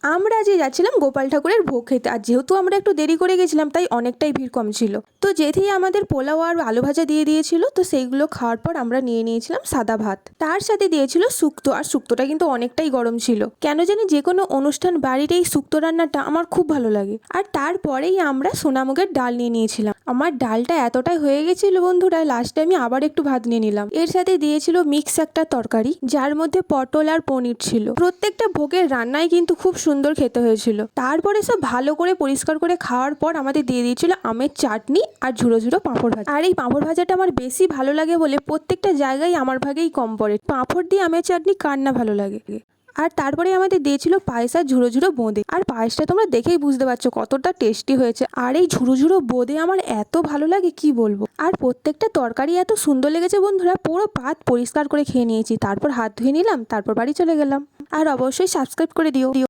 আমরা আজকে যাচ্ছিলাম গোপাল ঠাকুরের ভোগ খেতে, আর যেহেতু আমরা একটু দেরি করে গেছিলাম তাই অনেকটাই ভিড় কম ছিল। তো যেতেই আমাদের পোলাও আর আলু ভাজা দিয়ে দিয়েছিল, তো সেইগুলো খাওয়ার পর আমরা নিয়ে নিয়েছিলাম সাদা ভাত, তার সাথে দিয়েছিল শুক্তো। আর শুক্তোটা কিন্তু অনেকটাই গরম ছিল, কেন জানি যে কোনো অনুষ্ঠান বাড়ির এই শুক্তো রান্নাটা আমার খুব ভালো লাগে। আর তারপরেই আমরা সোনামুগের ডাল নিয়ে নিয়েছিলাম। আমার ডালটা এতটাই হয়ে গেছিল বন্ধুরা, লাস্টে আমি আবার একটু ভাত নিয়ে নিলাম। এর সাথে দিয়েছিল মিক্স একটা তরকারি, যার মধ্যে পটল আর পনির ছিল। প্রত্যেকটা ভোগের রান্নাই কিন্তু খুব সুন্দর খেতে হয়েছিল। তারপরে সব ভালো করে পরিষ্কার করে খাওয়ার পর আমাদের দিয়ে দিয়েছিল আমের চাটনি আর ঝুড়ো ঝুড়ো পাঁপড় ভাজা। আর এই পাঁপড় ভাজাটা আমার বেশি ভালো লাগে বলে প্রত্যেকটা জায়গায় আমার ভাগেই কম পড়ে। পাঁপড় দিয়ে আমের চাটনি কার না ভালো লাগে। আর তারপরে আমাদের দিয়েছিল পায়েস আর ঝুড়ো ঝুড়ো বোঁদে। আর পায়েসটা তোমরা দেখেই বুঝতে পারছো কতটা টেস্টি হয়েছে। আর এই ঝুড়ো ঝুড়ো বোঁদে আমার এত ভালো লাগে কি বলবো। আর প্রত্যেকটা তরকারি এত সুন্দর লেগেছে বন্ধুরা, পুরো পাত পরিষ্কার করে খেয়ে নিয়েছি, তারপর হাত ধুয়ে নিলাম, তারপর বাড়ি চলে গেলাম। আর অবশ্যই সাবস্ক্রাইব করে দিও।